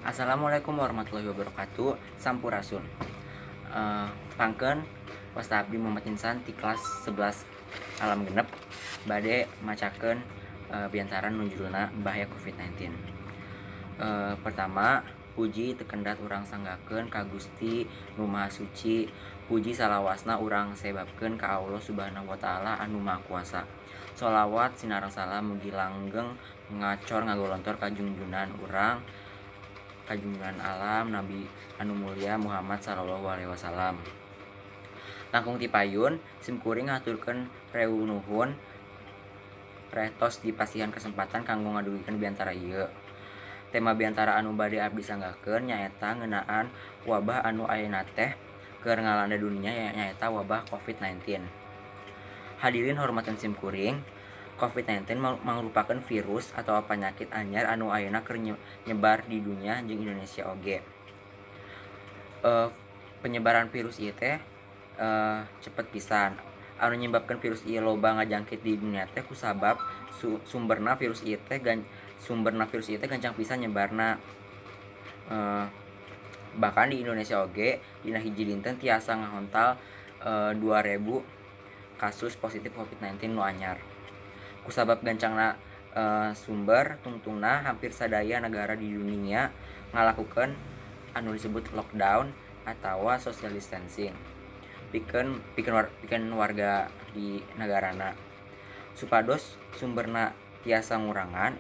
Assalamualaikum warahmatullahi wabarakatuh. Sampurasun. Pangkeun wasta abdi Muhammad Insan ti kelas 11 alam genep bade macakeun biantaran nu judulna bahaya COVID-19. Pertama, puji tekendat urang sanggakeun ka Gusti Nu Maha Suci. Puji salawasna urang sebabkeun ka Allah Subhanahu wa taala anu Maha Kuasa. Sholawat sinareng salam mugi langgeng ngacor ngagolontor ka junjunan urang kajungan alam Nabi anu mulia Muhammad sallallahu alaihi wasallam. Langkung ti payun simkuring ngaturkeun rewu nuhun retos dipasihan kesempatan kanggo ngadugikeun biantara ieu. Tema biantara anu bade abdi sanggakeun nyaeta ngeunaan wabah anu ayeuna teh keur ngalanda dunia nyaeta wabah COVID-19. Hadirin hormatkeun simkuring, COVID-19 mangrupakeun virus atau panyakit anyar anu ayeuna keur nyebar di dunia jeung Indonesia oge. Penyebaran virus ieu teh cepet pisan. Anu nyebabkeun virus ieu loba ngajangkit di dunia teh kusabab sumberna virus ieu teh gancang pisan nyebarna. Bahkan di Indonesia oge dina hiji dinten tiasa ngahontal 2000 kasus positif COVID-19 nu anyar. Kusabab gancangna sumber tungtungna hampir sadaya negara di dunia ngalakukeun anu disebut lockdown atawa social distancing pikeun warga di negarana. Supados sumberna tiasa ngurangan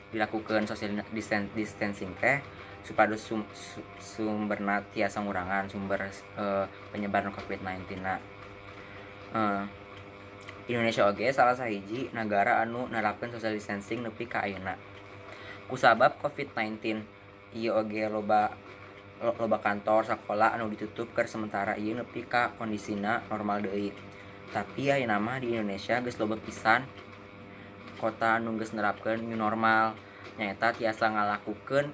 dilakukeun social distancing teh supados sumberna tiasa ngurangan sumber penyebaran COVID-19 na. Indonesia oge salah sahiji nagara anu nerapkeun social distancing nepi ka ayeuna. Kusabab COVID-19 ieu oge loba kantor sakola anu ditutup keur sementara ieu nepi ka kondisina normal deui. Tapi ayeuna mah di Indonesia geus loba pisan kota anu geus nerapkeun new normal nyaeta tiasa ngalakukeun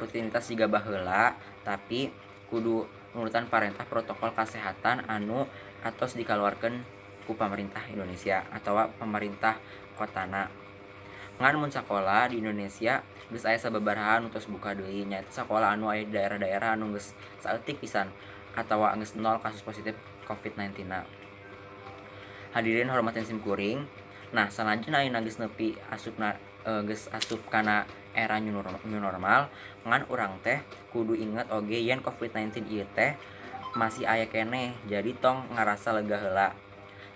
rutinitas jiga baheula tapi kudu nurutan parentah protokol kesehatan anu atos dikaluarkeun ku pamarintah Indonesia atawa pamarintah kotana. Ngan mun sakola di Indonesia geus aya sababaraha anu tos buka deui nyaeta sakola anu aya di daerah-daerah anu geus saeutik pisan atawa geus nol kasus positif COVID-19 na. Hadirin hormatkeun simkuring. Nah, sanajan ayeuna geus nepi geus asup kana era new normal, ngan urang teh kudu inget oge yen COVID-19 ieu teh masih aya keneh. Jadi tong ngarasa lega heula.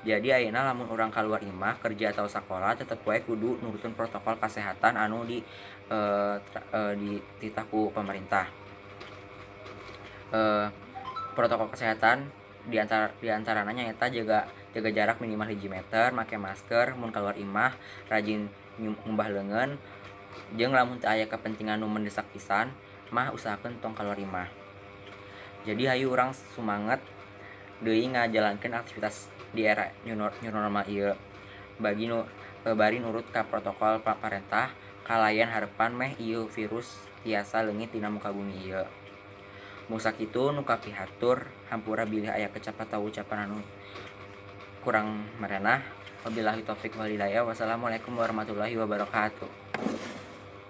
Jadi ayeuna lamun urang kaluar imah, kerja atau sakola tetep wae kudu nurutun protokol kesehatan anu dititah ku pemerintah. Protokol kesehatan diantarana nyaeta jaga jarak minimal 1 meter, make masker mun kaluar imah, rajin ngumbah leungeun, jeung lamun teu aya kepentingan nu mendesak pisan mah usahakeun tong kaluar imah. Jadi hayu urang sumanget deui ngajalankeun aktivitas di era new normal ieu. Bari nurut ka protokol paparentah kalayan harepan meh ieu virus tiasa leungit dina muka bumi ieu. Mun sakitu nu kapihatur hampura bilih aya kecap atawa ucapan anu kurang marenah. Wabillahi taufik wal hidayah. Wassalamualaikum warahmatullahi wabarakatuh.